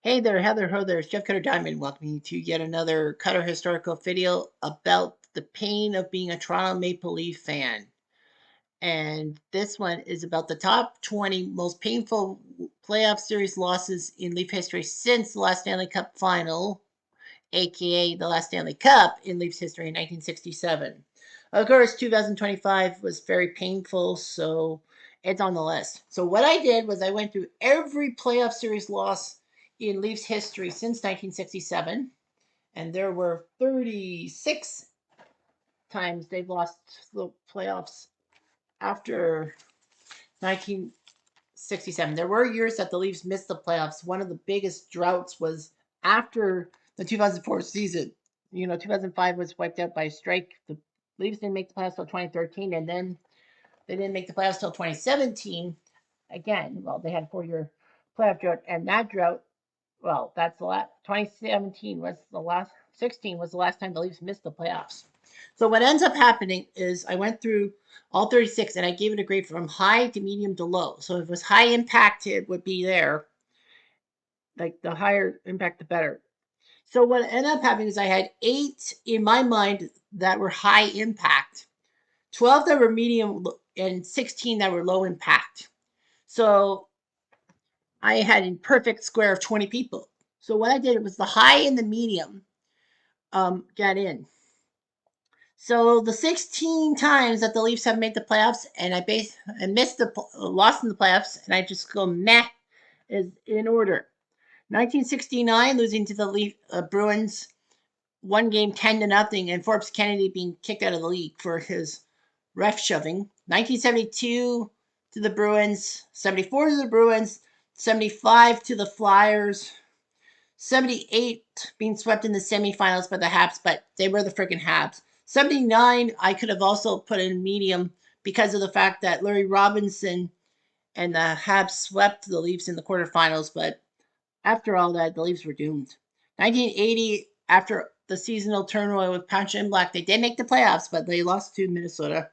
Hey there, Heather Ho there. It's Jeff Cutter Diamond welcoming you to yet another Cutter historical video about the pain of being a Toronto Maple Leaf fan. And this one is about the top 20 most painful playoff series losses in Leaf history since the last Stanley Cup final, aka the last Stanley Cup in Leafs history in 1967. Of course, 2025 was very painful, so it's on the list. So what I did was I went through every playoff series loss in Leafs history since 1967, and there were 36 times they've lost the playoffs after 1967. There were years that the Leafs missed the playoffs. One of the biggest droughts was after the 2004 season. 2005 was wiped out by a strike. The Leafs didn't make the playoffs till 2013, and then they didn't make the playoffs till 2017. Again, well, they had a 4-year playoff drought, and that drought, well, that's the last. 2017 was the last. 16 was the last time the Leafs missed the playoffs. So what ends up happening is I went through all 36 and I gave it a grade from high to medium to low. So if it was high impact, it would be there. Like the higher impact, the better. So what ended up happening is I had 8 in my mind that were high impact, 12 that were medium, and 16 that were low impact. So I had a perfect square of 20 people. So what I did was the high and the medium got in. So the 16 times that the Leafs have made the playoffs, and I missed the lost in the playoffs, and I just go meh is in order. 1969 losing to the Bruins, one game 10-0, and Forbes Kennedy being kicked out of the league for his ref shoving. 1972 to the Bruins, 74 to the Bruins, 75 to the Flyers, 78 being swept in the semifinals by the Habs, but they were the freaking Habs. 79, I could have also put in medium because of the fact that Larry Robinson and the Habs swept the Leafs in the quarterfinals, but after all that, the Leafs were doomed. 1980, after the seasonal turmoil with Poncha and Black, they did make the playoffs, but they lost to Minnesota.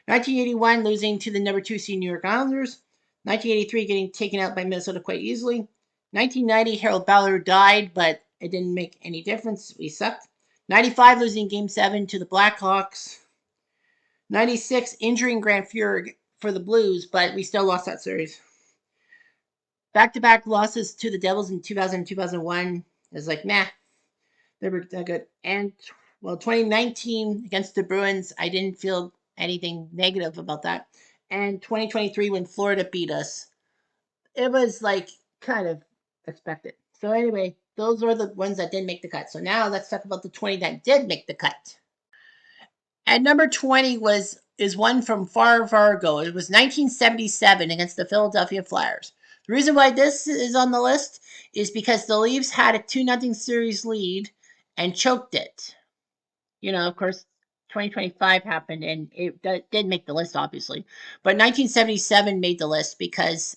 1981, losing to the number 2 seed New York Islanders. 1983, getting taken out by Minnesota quite easily. 1990, Harold Ballard died, but it didn't make any difference. We sucked. 95, losing Game 7 to the Blackhawks. 96, injuring Grant Fuhr for the Blues, but we still lost that series. Back-to-back losses to the Devils in 2000 and 2001 is like, nah, they were that good. And, well, 2019 against the Bruins, I didn't feel anything negative about that. And 2023 when Florida beat us, it was like kind of expected. So anyway, those are the ones that didn't make the cut. So now let's talk about the 20 that did make the cut. At number 20 is one from far, far ago. It was 1977 against the Philadelphia Flyers. The reason why this is on the list is because the Leafs had a 2-0 series lead and choked it. Of course, 2025 happened and it did make the list, obviously. But 1977 made the list because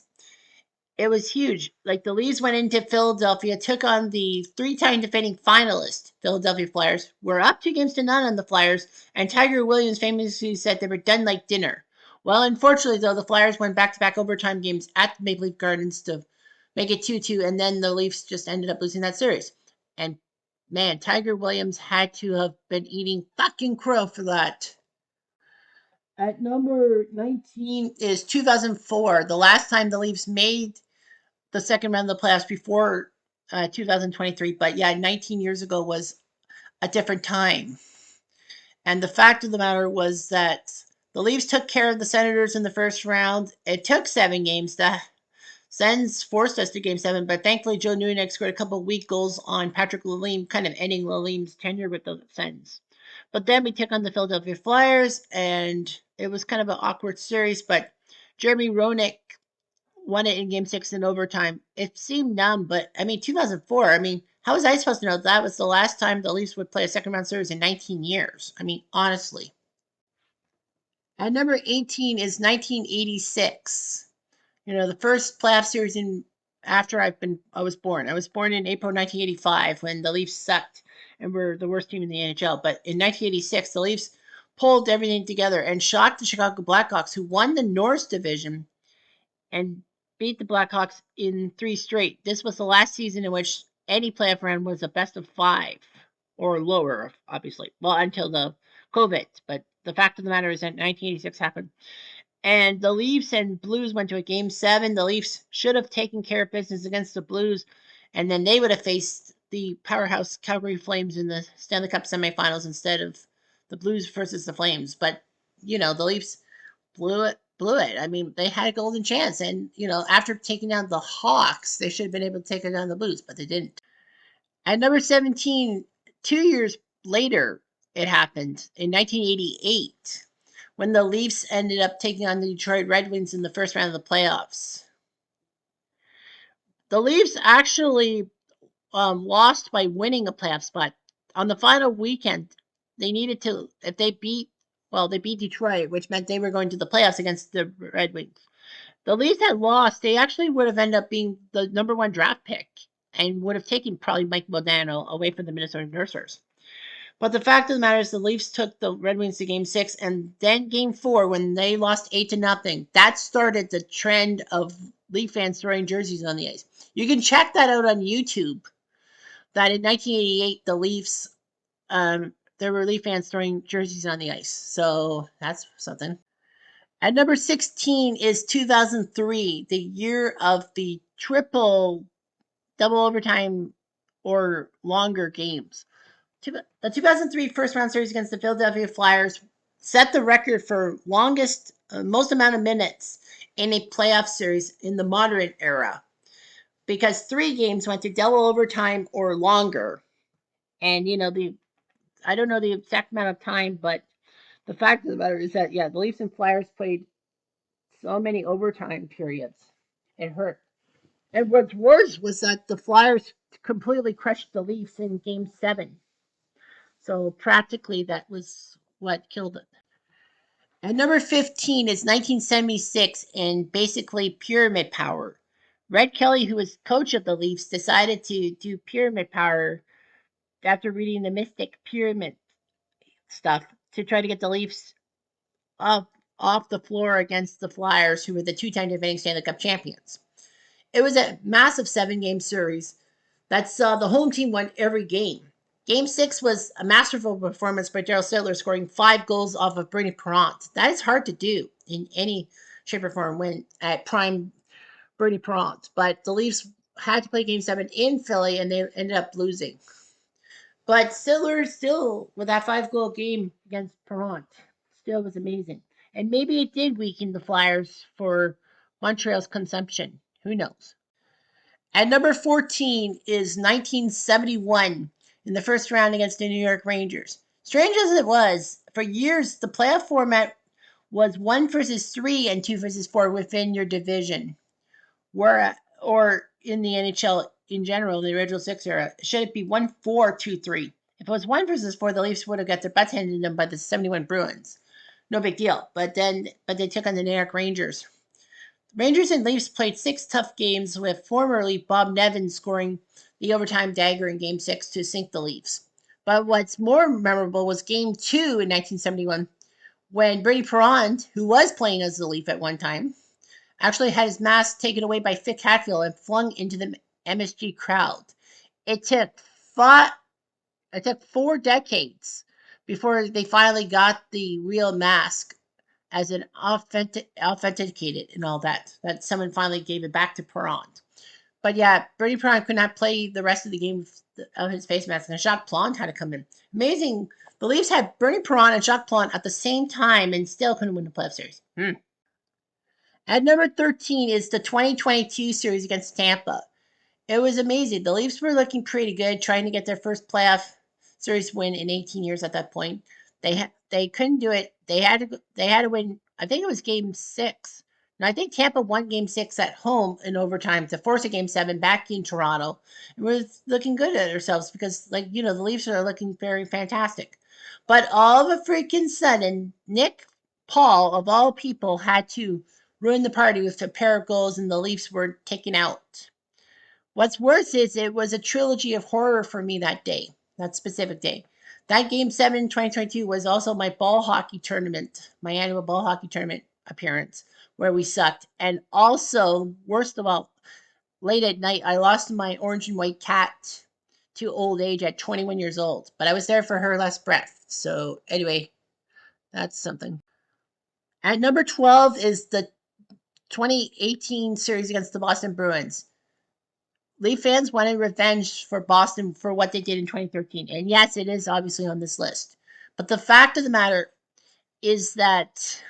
it was huge. Like the Leafs went into Philadelphia, took on the 3-time defending finalist Philadelphia Flyers. Were up 2-0 on the Flyers, and Tiger Williams famously said they were done like dinner. Well, unfortunately, though, the Flyers went back-to-back overtime games at the Maple Leaf Gardens to make it 2-2, and then the Leafs just ended up losing that series. And man, Tiger Williams had to have been eating fucking crow for that. At number 19 is 2004, the last time the Leafs made the second round of the playoffs before 2023. But yeah, 19 years ago was a different time. And the fact of the matter was that the Leafs took care of the Senators in the first round. It took 7 games. The Sens forced us to game 7, but thankfully Joe Nunez scored a couple of weak goals on Patrick Lalime, kind of ending Lalime's tenure with the Sens. But then we took on the Philadelphia Flyers, and it was kind of an awkward series, but Jeremy Roenick won it in game 6 in overtime. It seemed dumb, but 2004. How was I supposed to know that was the last time the Leafs would play a second round series in 19 years? Honestly. At number 18 is 1986. The first playoff series in after I was born. I was born in April 1985 when the Leafs sucked and were the worst team in the NHL. But in 1986, the Leafs pulled everything together and shocked the Chicago Blackhawks, who won the Norris division and beat the Blackhawks in 3 straight. This was the last season in which any playoff round was a best of 5 or lower, obviously. Well, until the COVID. But the fact of the matter is that 1986 happened. And the Leafs and Blues went to a game 7. The Leafs should have taken care of business against the Blues, and then they would have faced the powerhouse Calgary Flames in the Stanley Cup semifinals instead of the Blues versus the Flames. But, the Leafs blew it. I mean, they had a golden chance. And, after taking down the Hawks, they should have been able to take down the Blues, but they didn't. At number 17, 2 years later, it happened in 1988 when the Leafs ended up taking on the Detroit Red Wings in the first round of the playoffs. The Leafs actually lost by winning a playoff spot. On the final weekend, they needed to, if they beat, they beat Detroit, which meant they were going to the playoffs against the Red Wings. The Leafs had lost, they actually would have ended up being the number 1 draft pick and would have taken probably Mike Modano away from the Minnesota Nursers. But the fact of the matter is the Leafs took the Red Wings to game 6, and then game 4, when they lost 8-0, that started the trend of Leaf fans throwing jerseys on the ice. You can check that out on YouTube, that in 1988, the Leafs, there were Leaf fans throwing jerseys on the ice. So that's something. At number 16 is 2003, the year of the triple double overtime or longer games. The 2003 first round series against the Philadelphia Flyers set the record for most amount of minutes in a playoff series in the modern era, because 3 games went to double overtime or longer. And I don't know the exact amount of time, but the fact of the matter is that the Leafs and Flyers played so many overtime periods. It hurt. And what's worse was that the Flyers completely crushed the Leafs in game 7. So practically that was what killed it. And number 15 is 1976 and basically pyramid power. Red Kelly, who was coach of the Leafs, decided to do pyramid power after reading the Mystic Pyramid stuff to try to get the Leafs off the floor against the Flyers, who were the 2-time defending Stanley Cup champions. It was a massive 7-game series that saw the home team won every game. Game 6 was a masterful performance by Daryl Sittler, scoring 5 goals off of Bernie Parent. That is hard to do in any shape or form when at prime Bernie Parent. But the Leafs had to play Game 7 in Philly, and they ended up losing. But Sittler still, with that 5-goal game against Parent, still was amazing. And maybe it did weaken the Flyers for Montreal's consumption. Who knows? At number 14 is 1971 in the first round against the New York Rangers. Strange as it was, for years the playoff format was 1 versus 3 and 2 versus 4 within your division. Or in the NHL in general, the original 6 era, should it be 1-4-2-3? If it was 1 versus 4, the Leafs would have got their butts handed to them by the 71 Bruins. No big deal. But they took on the New York Rangers. Rangers and Leafs played 6 tough games, with formerly Bob Nevin scoring the overtime dagger in Game 6 to sink the Leafs. But what's more memorable was Game 2 in 1971, when Bernie Parent, who was playing as the Leaf at one time, actually had his mask taken away by Vic Hatfield and flung into the MSG crowd. It took 4 decades before they finally got the real mask as an authenticated and all that someone finally gave it back to Parent. But Bernie Parent could not play the rest of the game of his face mask, and Jacques Plante had to come in. Amazing. The Leafs had Bernie Parent and Jacques Plante at the same time and still couldn't win the playoff series. At number 13 is the 2022 series against Tampa. It was amazing. The Leafs were looking pretty good, trying to get their first playoff series win in 18 years at that point. They couldn't do it. They had to win. I think it was Game 6. And I think Tampa won Game 6 at home in overtime to force a Game 7 back in Toronto. And we're looking good at ourselves because, the Leafs are looking very fantastic. But all of a freaking sudden, Nick Paul, of all people, had to ruin the party with a pair of goals, and the Leafs were taken out. What's worse is it was a trilogy of horror for me that specific day. That Game 7 in 2022 was also my annual ball hockey tournament appearance, where we sucked. And also, worst of all, late at night, I lost my orange and white cat to old age at 21 years old, but I was there for her last breath. So, anyway, that's something. At number 12 is the 2018 series against the Boston Bruins. Leaf fans wanted revenge for Boston for what they did in 2013. And yes, it is obviously on this list. But the fact of the matter is that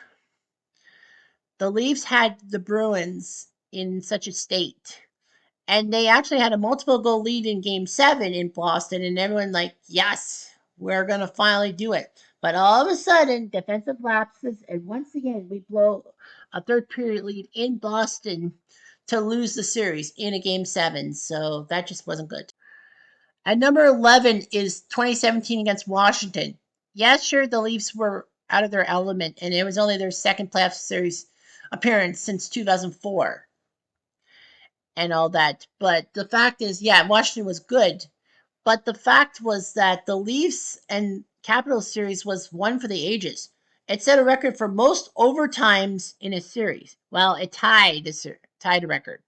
the Leafs had the Bruins in such a state. And they actually had a multiple goal lead in game 7 in Boston. And everyone, like, yes, we're going to finally do it. But all of a sudden, defensive lapses. And once again, we blow a third period lead in Boston to lose the series in a game 7. So that just wasn't good. At number 11 is 2017 against Washington. Yes, sure, the Leafs were out of their element, and it was only their second playoff series appearance since 2004 and all that. But the fact is, yeah, Washington was good. But the fact was that the Leafs and Capitals series was one for the ages. It set a record for most overtimes in a series. Well, it tied a record.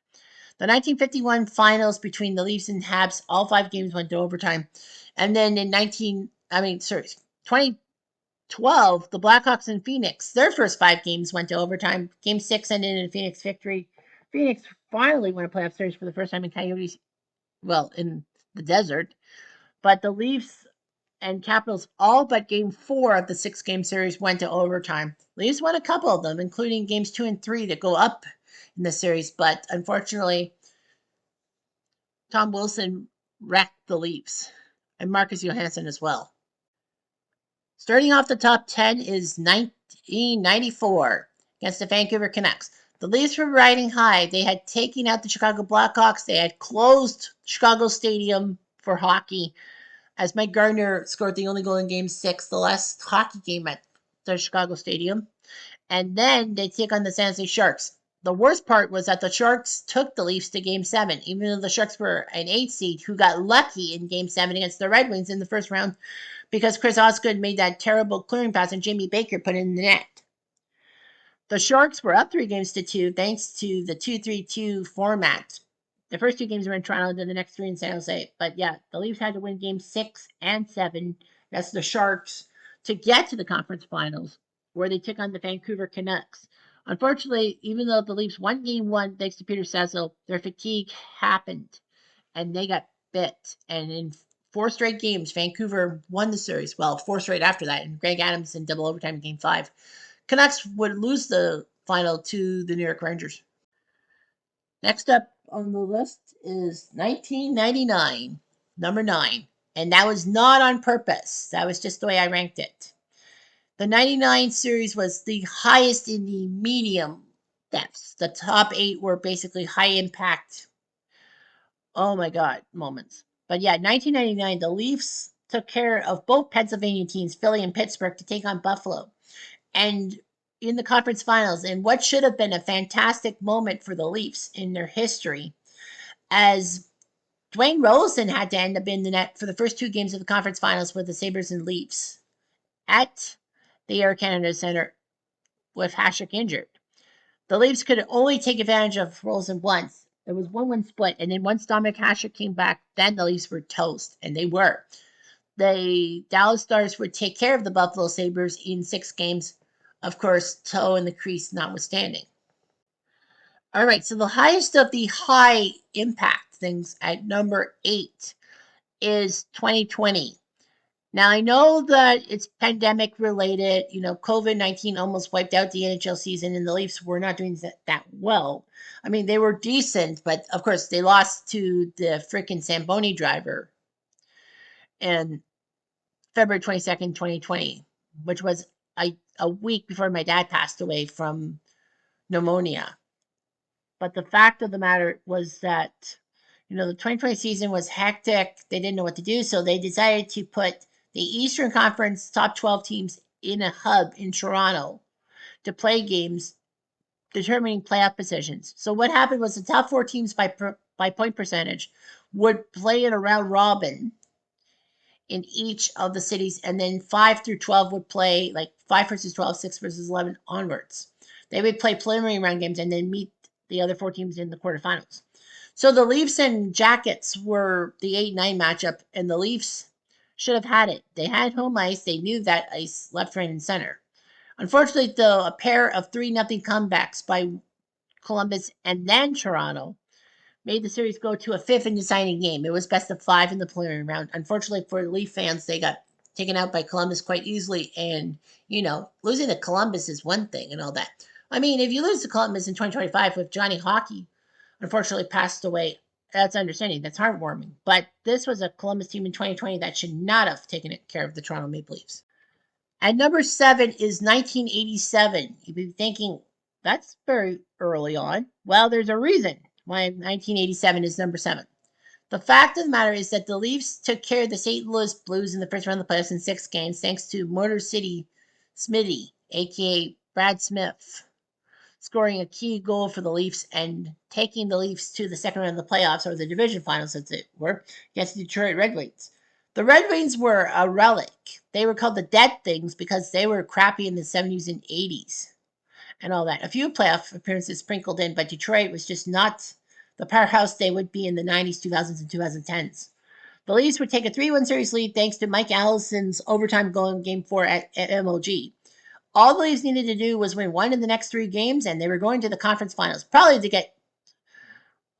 The 1951 finals between the Leafs and Habs, all 5 games went to overtime. And then in 2012, the Blackhawks and Phoenix, their first 5 games went to overtime. Game 6 ended in a Phoenix victory. Phoenix finally won a playoff series for the first time in Coyotes, well, in the desert. But the Leafs and Capitals, all but game 4 of the 6-game series, went to overtime. Leafs won a couple of them, including games 2 and 3 that go up in the series. But unfortunately, Tom Wilson wrecked the Leafs, and Marcus Johansson as well. Starting off the top 10 is 1994 against the Vancouver Canucks. The Leafs were riding high. They had taken out the Chicago Blackhawks. They had closed Chicago Stadium for hockey, as Mike Gardner scored the only goal in Game 6, the last hockey game at the Chicago Stadium. And then they take on the San Jose Sharks. The worst part was that the Sharks took the Leafs to Game 7, even though the Sharks were an 8 seed who got lucky in Game 7 against the Red Wings in the first round because Chris Osgood made that terrible clearing pass and Jamie Baker put it in the net. The Sharks were up 3-2 thanks to the 2-3-2 format. The first 2 games were in Toronto, and then the next 3 in San Jose. But yeah, the Leafs had to win Game 6 and 7. That's the Sharks to get to the conference finals, where they took on the Vancouver Canucks. Unfortunately, even though the Leafs won Game 1 thanks to Peter Cecil, their fatigue happened, and they got bit. And in 4 straight games, Vancouver won the series. Well, 4 straight after that, and Greg Adams in double overtime in Game 5. Canucks would lose the final to the New York Rangers. Next up on the list is 1999, number 9. And that was not on purpose. That was just the way I ranked it. The 99 series was the highest in the medium depths. The top 8 were basically high impact, oh my God, moments. But yeah, 1999, the Leafs took care of both Pennsylvania teams, Philly and Pittsburgh, to take on Buffalo. And in the conference finals, in what should have been a fantastic moment for the Leafs in their history, as Dwayne Rosen had to end up in the net for the first 2 games of the conference finals with the Sabres and Leafs at the Air Canada Centre with Hasek injured. The Leafs could only take advantage of Rosen once. There was 1-1 split, and then once Dominic Hasek came back, then the Leafs were toast, and they were. The Dallas Stars would take care of the Buffalo Sabres in 6 games, of course, toe in the crease notwithstanding. All right, so the highest of the high impact things at number 8 is 2020. Now, I know that it's pandemic related. You know, COVID-19 almost wiped out the NHL season, and the Leafs were not doing that well. I mean, they were decent, but of course, they lost to the freaking Zamboni driver in February 22nd, 2020, which was a week before my dad passed away from pneumonia. But the fact of the matter was that, the 2020 season was hectic. They didn't know what to do, so they decided to put the Eastern Conference top 12 teams in a hub in Toronto to play games determining playoff positions. So what happened was the top 4 teams by point percentage would play in a round robin in each of the cities, and then 5 through 12 would play like 5 versus 12, 6 versus 11 onwards. They would play preliminary round games and then meet the other 4 teams in the quarterfinals. So the Leafs and Jackets were the 8-9 matchup, and the Leafs should have had it. They had home ice. They knew that ice, left, right, and center. Unfortunately, though, a pair of 3-0 comebacks by Columbus and then Toronto made the series go to a fifth and deciding game. It was best of 5 in the preliminary round. Unfortunately for the Leaf fans, they got taken out by Columbus quite easily. And, losing to Columbus is one thing and all that. I mean, if you lose to Columbus in 2025 with Johnny Hockey, unfortunately passed away, that's understanding. That's heartwarming. But this was a Columbus team in 2020 that should not have taken care of the Toronto Maple Leafs. At number 7 is 1987. You'd be thinking, that's very early on. Well, there's a reason why 1987 is number 7. The fact of the matter is that the Leafs took care of the St. Louis Blues in the first round of the playoffs in 6 games, thanks to Motor City Smitty, a.k.a. Brad Smith, scoring a key goal for the Leafs and taking the Leafs to the second round of the playoffs, or the division finals as it were, against the Detroit Red Wings. The Red Wings were a relic. They were called the Dead Things because they were crappy in the 70s and 80s and all that. A few playoff appearances sprinkled in, but Detroit was just not the powerhouse they would be in the 90s, 2000s, and 2010s. The Leafs would take a 3-1 series lead thanks to Mike Allison's overtime goal in Game 4 at MOG. All the Leafs needed to do was win one in the next 3 games, and they were going to the conference finals, probably to get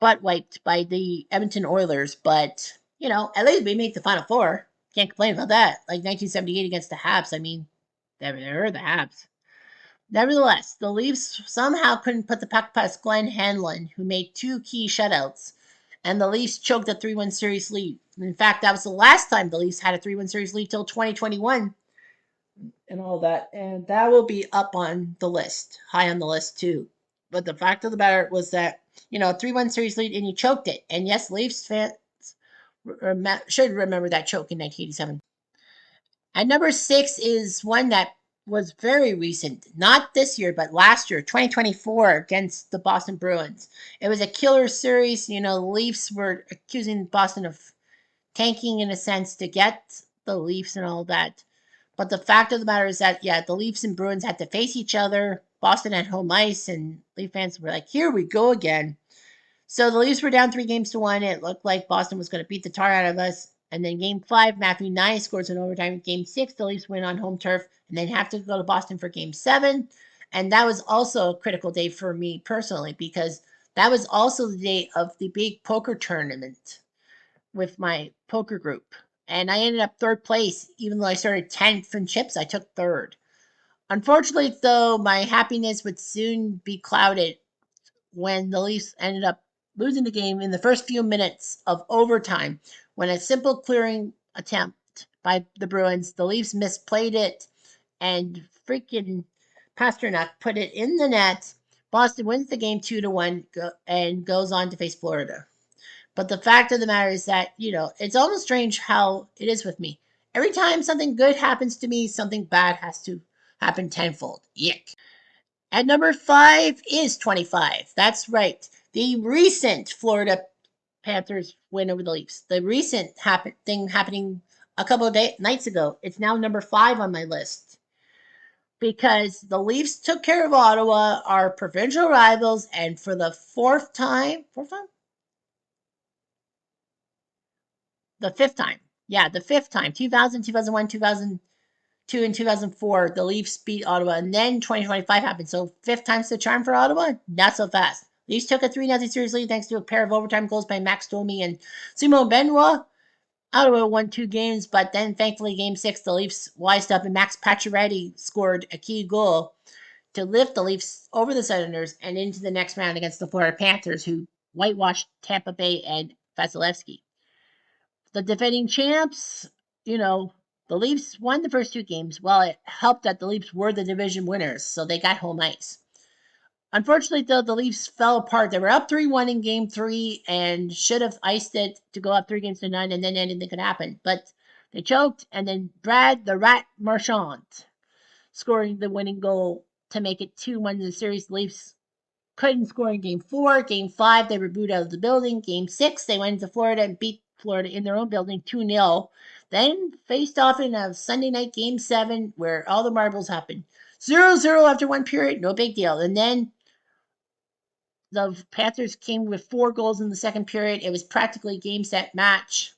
butt wiped by the Edmonton Oilers. But, at least we make the Final Four. Can't complain about that. Like 1978 against the Habs. I mean, they were the Habs. Nevertheless, the Leafs somehow couldn't put the puck past Glenn Hanlon, who made 2 key shutouts, and the Leafs choked a 3-1 series lead. In fact, that was the last time the Leafs had a 3-1 series lead till 2021 and all that. And that will be up on the list, high on the list too. But the fact of the matter was that, a 3-1 series lead and you choked it. And yes, Leafs fans should remember that choke in 1987. And number 6 is one that was very recent, not this year, but last year, 2024, against the Boston Bruins. It was a killer series. The Leafs were accusing Boston of tanking in a sense to get the Leafs and all that. But the fact of the matter is that, the Leafs and Bruins had to face each other. Boston had home ice, and Leaf fans were like, here we go again. So the Leafs were down 3-1. It looked like Boston was going to beat the tar out of us. And then Game 5, Matthew Nye scores an overtime. Game 6, the Leafs win on home turf and then have to go to Boston for Game 7. And that was also a critical day for me personally because that was also the day of the big poker tournament with my poker group. And I ended up 3rd place. Even though I started 10th in chips, I took 3rd. Unfortunately, though, my happiness would soon be clouded when the Leafs ended up losing the game in the first few minutes of overtime when a simple clearing attempt by the Bruins, the Leafs misplayed it, and freaking Pasternak put it in the net. Boston wins the game 2-1 and goes on to face Florida. But the fact of the matter is that, it's almost strange how it is with me. Every time something good happens to me, something bad has to happen tenfold. Yick. At number 5 is 25. That's right. The recent Florida Panthers win over the Leafs. The recent thing happening a couple of nights ago. It's now number 5 on my list. Because the Leafs took care of Ottawa, our provincial rivals, and for the fourth time? The fifth time. Yeah, the fifth time. 2000, 2001, 2002, and 2004, the Leafs beat Ottawa, and then 2025 happened. So 5th time's the charm for Ottawa? Not so fast. Leafs took a 3-0 series lead thanks to a pair of overtime goals by Max Domi and Simon Benoit. Ottawa won 2 games, but then thankfully Game 6, the Leafs wised up and Max Pacioretty scored a key goal to lift the Leafs over the Southerners and into the next round against the Florida Panthers, who whitewashed Tampa Bay and Vasilevsky. The defending champs, the Leafs won the first 2 games. Well, it helped that the Leafs were the division winners, so they got home ice. Unfortunately, though, the Leafs fell apart. They were up 3-1 in Game 3 and should have iced it to go up 3-0, and then anything could happen. But they choked, and then Brad the Rat Marchand scoring the winning goal to make it 2-1 in the series. The Leafs couldn't score in Game 4. Game 5, they were booed out of the building. Game 6, they went into Florida and beat Florida in their own building 2-0. Then faced off in a Sunday night Game 7 where all the marbles happened. 0-0 after one period, no big deal. And then the Panthers came with 4 goals in the second period. It was practically game, set, match.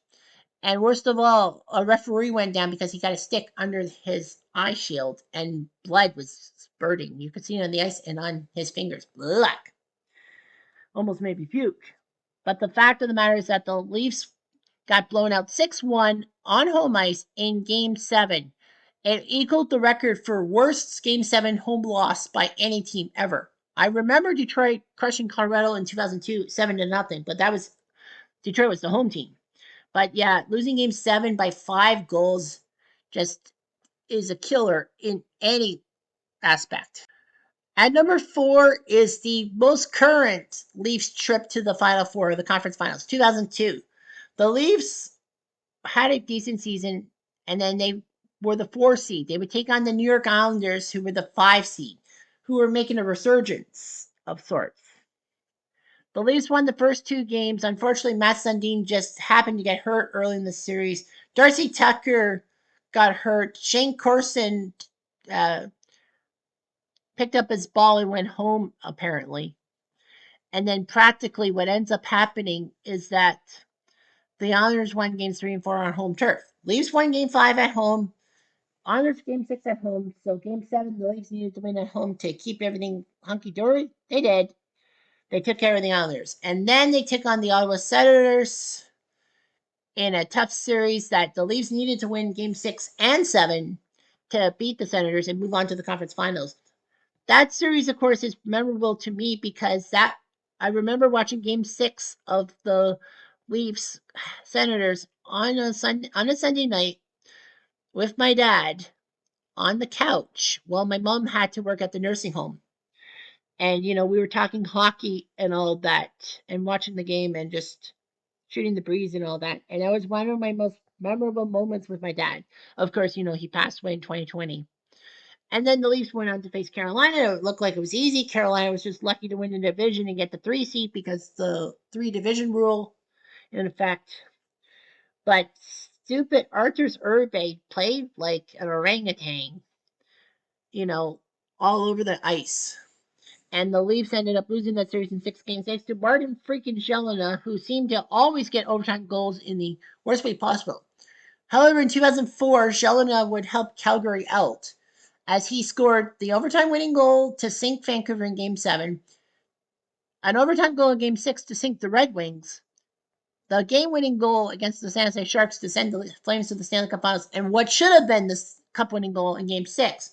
And worst of all, a referee went down because he got a stick under his eye shield and blood was spurting. You could see it on the ice and on his fingers. Black. Almost made me puke. But the fact of the matter is that the Leafs got blown out 6-1 on home ice in Game 7. It equaled the record for worst Game 7 home loss by any team ever. I remember Detroit crushing Colorado in 2002, 7-0, but that was Detroit was the home team. But yeah, losing Game 7 by 5 goals just is a killer in any aspect. At number 4 is the most current Leafs trip to the Final Four, the conference finals, 2002. The Leafs had a decent season, and then they were the 4 seed. They would take on the New York Islanders, who were the 5 seed, who were making a resurgence of sorts. The Leafs won the first 2 games. Unfortunately, Matt Sundin just happened to get hurt early in the series. Darcy Tucker got hurt. Shane Corson picked up his ball and went home, apparently. And then practically what ends up happening is that the Islanders won games 3 and 4 on home turf. Leafs won game 5 at home. Islanders game 6 at home. So game 7, the Leafs needed to win at home to keep everything hunky-dory. They did. They took care of the Islanders. And then they took on the Ottawa Senators in a tough series that the Leafs needed to win game 6 and 7 to beat the Senators and move on to the conference finals. That series, of course, is memorable to me because I remember watching game 6 of the Leafs Senators on a Sunday night with my dad on the couch while my mom had to work at the nursing home. And, we were talking hockey and all that and watching the game and just shooting the breeze and all that. And that was one of my most memorable moments with my dad. Of course, he passed away in 2020. And then the Leafs went on to face Carolina. It looked like it was easy. Carolina was just lucky to win the division and get the 3 seed because the 3 division rule in effect. But stupid Arthur's Urbe played like an orangutan, all over the ice. And the Leafs ended up losing that series in 6 games thanks to Martin freaking Gelinas, who seemed to always get overtime goals in the worst way possible. However, in 2004, Gelinas would help Calgary out as he scored the overtime winning goal to sink Vancouver in Game 7, an overtime goal in Game 6 to sink the Red Wings, the game-winning goal against the San Jose Sharks to send the Flames to the Stanley Cup Finals, and what should have been the cup-winning goal in Game 6.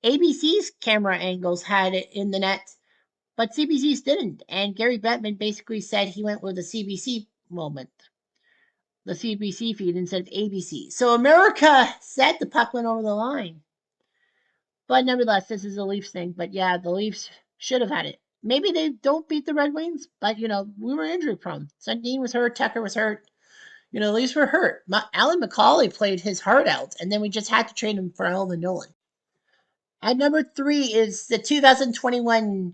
ABC's camera angles had it in the net, but CBC's didn't, and Gary Bettman basically said he went with the CBC moment, the CBC feed instead of ABC. So America said the puck went over the line. But nevertheless, this is a Leafs thing. But yeah, the Leafs should have had it. Maybe they don't beat the Red Wings, but we were injury prone. Sundin was hurt, Tucker was hurt. The Leafs were hurt. Alan McCauley played his heart out, and then we just had to trade him for Alan Nolan. At number 3 is the 2021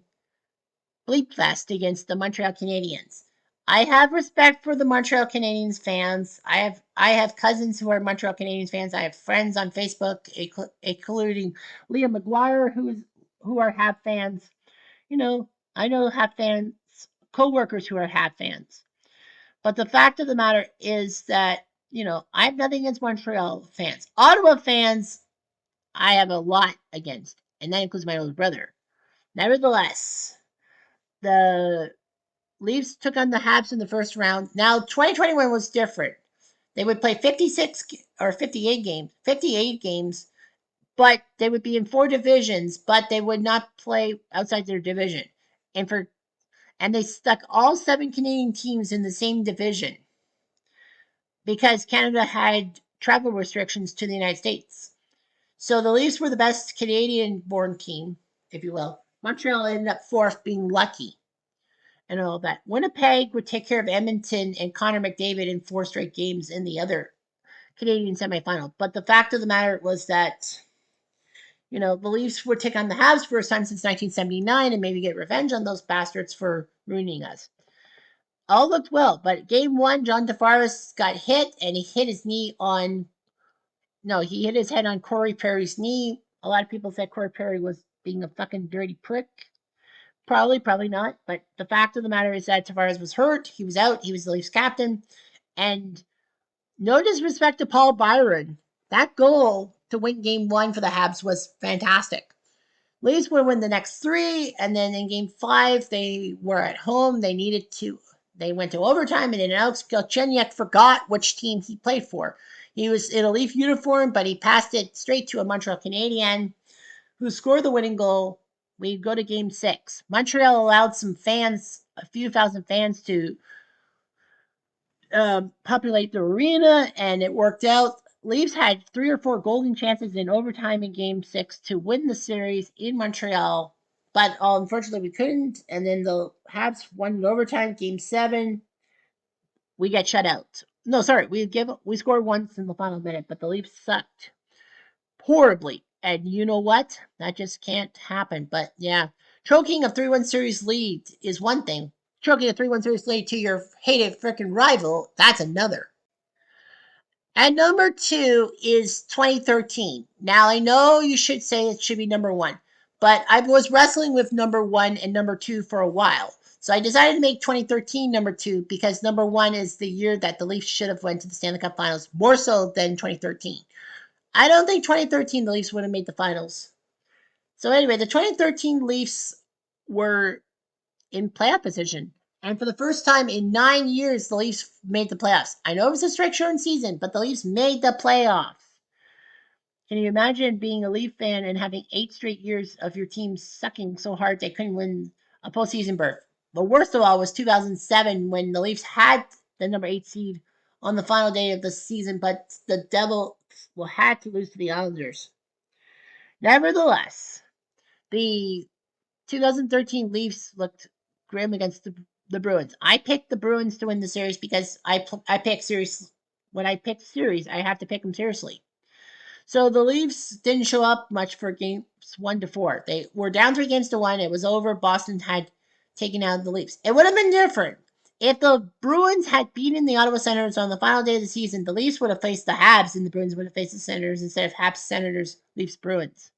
Bleep Fest against the Montreal Canadiens. I have respect for the Montreal Canadiens fans. I have cousins who are Montreal Canadiens fans. I have friends on Facebook, including Leah McGuire, who are Habs fans. I know Habs fans, co-workers who are Habs fans. But the fact of the matter is that, I have nothing against Montreal fans. Ottawa fans, I have a lot against, and that includes my older brother. Nevertheless, the Leafs took on the Habs in the first round. Now, 2021 was different. They would play 56 or 58 games, but they would be in 4 divisions, but they would not play outside their division. And they stuck all 7 Canadian teams in the same division because Canada had travel restrictions to the United States. So the Leafs were the best Canadian-born team, if you will. Montreal ended up 4th, being lucky and all that. Winnipeg would take care of Edmonton and Connor McDavid in 4 straight games in the other Canadian semifinal. But the fact of the matter was that, the Leafs would take on the Habs first time since 1979 and maybe get revenge on those bastards for ruining us. All looked well, but game 1, John Tavares got hit and he hit his head on Corey Perry's knee A lot of people said Corey Perry was being a fucking dirty prick. Probably, probably not. But the fact of the matter is that Tavares was hurt. He was out. He was the Leafs captain. And no disrespect to Paul Byron. That goal to win game one for the Habs was fantastic. Leafs would win the next three, and then in game five, they were at home. They went to overtime, and then Alex Galchenyuk forgot which team he played for. He was in a Leaf uniform, but he passed it straight to a Montreal Canadien who scored the winning goal. We go to game six. Montreal allowed some fans, a few thousand fans, to populate the arena, and it worked out. Leafs had 3 or 4 golden chances in overtime in game six to win the series in Montreal, but unfortunately we couldn't. And then the Habs won in overtime. Game seven, we get shut out. No, sorry, we scored once in the final minute, but the Leafs sucked horribly. And you know what? That just can't happen. But yeah, choking a 3-1 series lead is one thing. Choking a 3-1 series lead to your hated freaking rival, that's another. And number two is 2013. Now, I know you should say it should be number one, but I was wrestling with number one and number two for a while. So I decided to make 2013 number two because number one is the year that the Leafs should have went to the Stanley Cup Finals, more so than 2013. I don't think 2013 the Leafs would have made the finals. So anyway, the 2013 Leafs were in playoff position. And for the first time in 9 years, the Leafs made the playoffs. I know it was a strike shortened season, but the Leafs made the playoffs. Can you imagine being a Leaf fan and having 8 straight years of your team sucking so hard they couldn't win a postseason berth? The worst of all was 2007 when the Leafs had the number 8 seed on the final day of the season, but the Devils had to lose to the Islanders. Nevertheless, the 2013 Leafs looked grim against the Bruins. I picked the Bruins to win the series because I pick series. When I pick series, I have to pick them seriously. So the Leafs didn't show up much for games 1-4. They were down 3-1. It was over. Boston had taken out the Leafs. It would have been different if the Bruins had beaten the Ottawa Senators on the final day of the season. The Leafs would have faced the Habs, and the Bruins would have faced the Senators instead of Habs, Senators, Leafs, Bruins.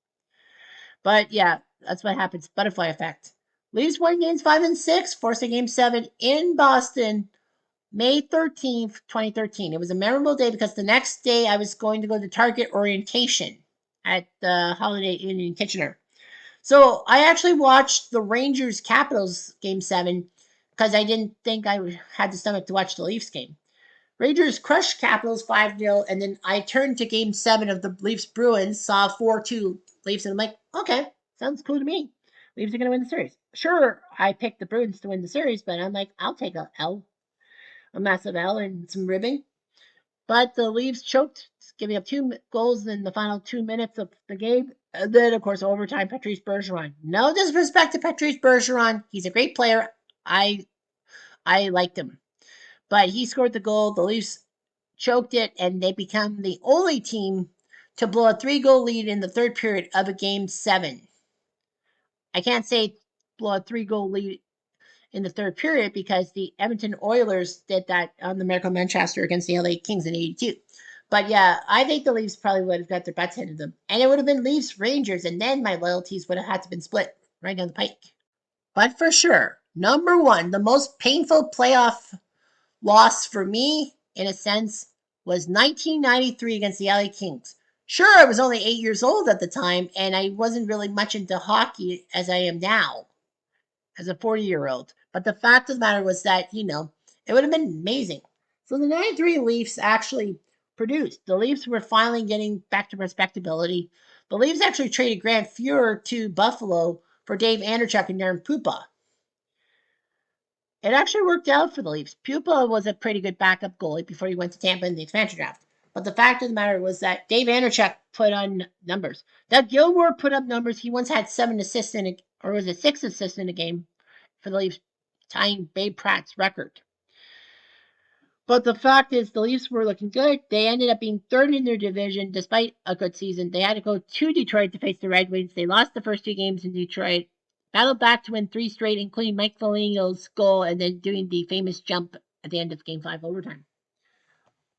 But yeah, that's what happens. Butterfly effect. Leafs won games 5 and 6, forcing game 7 in Boston, May 13th, 2013. It was a memorable day because the next day I was going to go to Target orientation at the Holiday Inn in Kitchener. So I actually watched the Rangers Capitals game 7 because I didn't think I had the stomach to watch the Leafs game. Rangers crushed Capitals 5-0, and then I turned to game 7 of the Leafs Bruins, saw 4-2 Leafs, and I'm like, okay, sounds cool to me. Leafs are going to win the series. Sure, I picked the Bruins to win the series, but I'm like, I'll take a L, a massive L, and some ribbing. But the Leafs choked, giving up 2 goals in the final 2 minutes of the game. And then, of course, overtime, Patrice Bergeron. No disrespect to Patrice Bergeron. He's a great player. I liked him. But he scored the goal. The Leafs choked it, and they become the only team to blow a 3-goal lead in the third period of a game 7. I can't say blow a 3-goal lead in the third period because the Edmonton Oilers did that on the Miracle Manchester against the LA Kings in 82. But yeah, I think the Leafs probably would have got their butts handed to them. And it would have been Leafs Rangers, and then my loyalties would have had to been split right down the pike. But for sure, number one, the most painful playoff loss for me, in a sense, was 1993 against the LA Kings. Sure, I was only 8 years old at the time, and I wasn't really much into hockey as I am now, as a 40-year-old. But the fact of the matter was that, it would have been amazing. So the 93 Leafs actually produced. The Leafs were finally getting back to respectability. The Leafs actually traded Grant Fuhr to Buffalo for Dave Anderchuk and Darren Pupa. It actually worked out for the Leafs. Pupa was a pretty good backup goalie before he went to Tampa in the expansion draft. But the fact of the matter was that Dave Anderchuk put on numbers. Doug Gilmour put up numbers. He once had 7 assists or was it 6 assists in a game for the Leafs, tying Babe Pratt's record. But the fact is, the Leafs were looking good. They ended up being third in their division despite a good season. They had to go to Detroit to face the Red Wings. They lost the first 2 games in Detroit. Battled back to win 3 straight, including Mike Foligno's goal, and then doing the famous jump at the end of Game 5 overtime.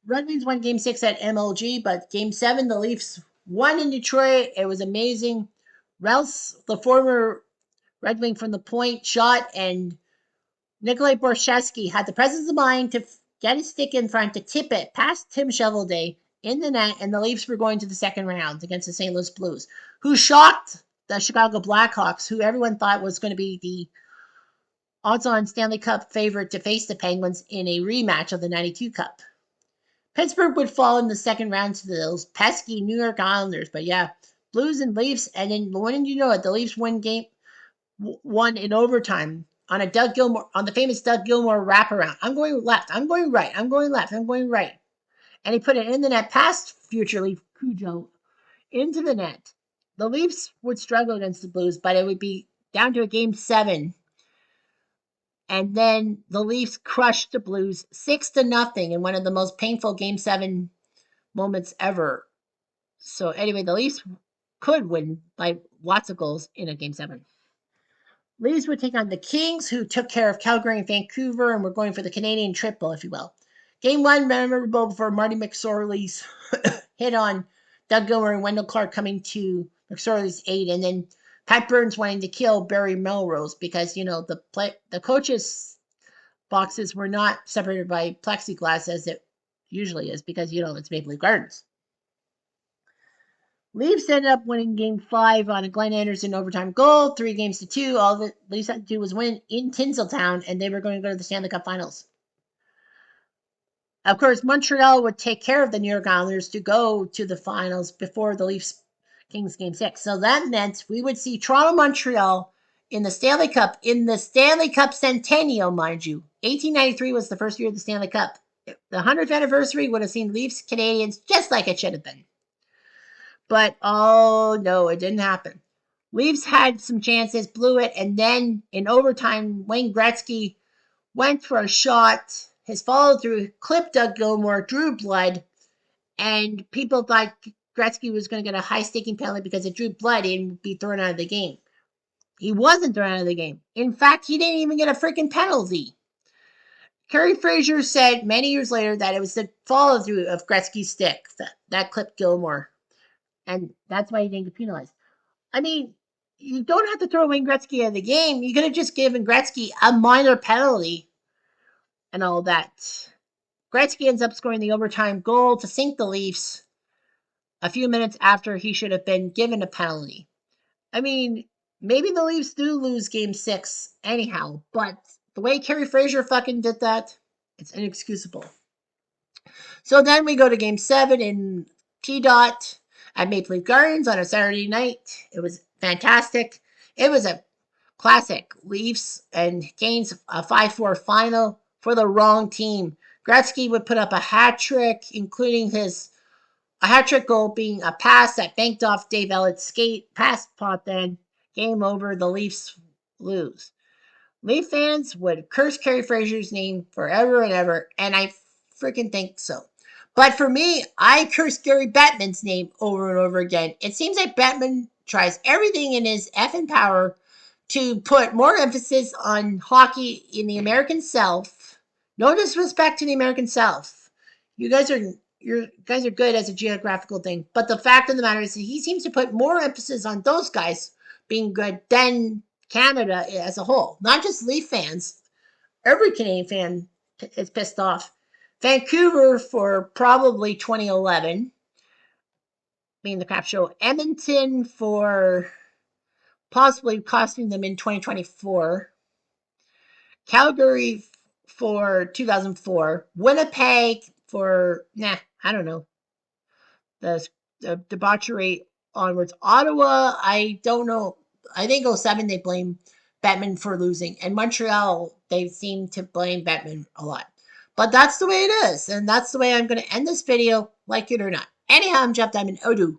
Red Wings won Game 6 at MLG, but Game 7, the Leafs won in Detroit. It was amazing. Ralph, the former Red Wing from the point, shot, and Nikolai Borshevsky had the presence of mind to get his stick in front to tip it past Tim Shovelday in the net, and the Leafs were going to the second round against the St. Louis Blues, who shocked the Chicago Blackhawks, who everyone thought was going to be the odds-on Stanley Cup favorite to face the Penguins in a rematch of the '92 Cup. Pittsburgh would fall in the second round to those pesky New York Islanders, but yeah, Blues and Leafs, and then when did you know it? The Leafs won in overtime on the famous Doug Gilmour wraparound. I'm going left. I'm going right. I'm going left. I'm going right. And he put it in the net past future Leaf Cujo into the net. The Leafs would struggle against the Blues, but it would be down to a game 7. And then the Leafs crushed the Blues 6-0 in one of the most painful game 7 moments ever. So anyway, the Leafs could win by lots of goals in a game 7. Leafs would take on the Kings, who took care of Calgary and Vancouver, and were going for the Canadian triple, if you will. Game 1, memorable for Marty McSorley's hit on Doug Gilmour and Wendell Clark coming to McSorley's aid, and then Pat Burns wanting to kill Barry Melrose because, the coaches' boxes were not separated by plexiglass as it usually is because, it's Maple Leaf Gardens. Leafs ended up winning game 5 on a Glenn Anderson overtime goal, 3-2. All the Leafs had to do was win in Tinseltown, and they were going to go to the Stanley Cup Finals. Of course, Montreal would take care of the New York Islanders to go to the finals before the Leafs Kings game 6. So that meant we would see Toronto Montreal in the Stanley Cup centennial, mind you. 1893 was the first year of the Stanley Cup. The 100th anniversary would have seen Leafs Canadians just like it should have been. But, oh, no, it didn't happen. Leafs had some chances, blew it, and then in overtime, Wayne Gretzky went for a shot. His follow-through clipped Doug Gilmour, drew blood, and people thought Gretzky was going to get a high-staking penalty because it drew blood and be thrown out of the game. He wasn't thrown out of the game. In fact, he didn't even get a freaking penalty. Kerry Fraser said many years later that it was the follow-through of Gretzky's stick that clipped Gilmour. And that's why he didn't get penalized. I mean, you don't have to throw Wayne Gretzky out of the game. You could have just given Gretzky a minor penalty and all that. Gretzky ends up scoring the overtime goal to sink the Leafs a few minutes after he should have been given a penalty. I mean, maybe the Leafs do lose game 6 anyhow, but the way Kerry Fraser fucking did that, it's inexcusable. So then we go to game 7 in T-Dot at Maple Leaf Gardens on a Saturday night. It was fantastic. It was a classic. Leafs and Canes, a 5-4 final for the wrong team. Gretzky would put up a hat trick, including a hat trick goal being a pass that banked off Dave Elliot's skate. Pass pot then. Game over. The Leafs lose. Leaf fans would curse Kerry Fraser's name forever and ever, and I freaking think so. But for me, I curse Gary Bettman's name over and over again. It seems like Bettman tries everything in his effing power to put more emphasis on hockey in the American South. No disrespect to the American South. You guys are good as a geographical thing. But the fact of the matter is that he seems to put more emphasis on those guys being good than Canada as a whole. Not just Leaf fans. Every Canadian fan is pissed off. Vancouver for probably 2011, being the crap show. Edmonton for possibly costing them in 2024. Calgary for 2004. Winnipeg for, I don't know. The debauchery onwards. Ottawa, I don't know. I think 07 they blame Bettman for losing. And Montreal, they seem to blame Bettman a lot. But that's the way it is. And that's the way I'm going to end this video, like it or not. Anyhow, I'm Jeff Diamond. Odoo.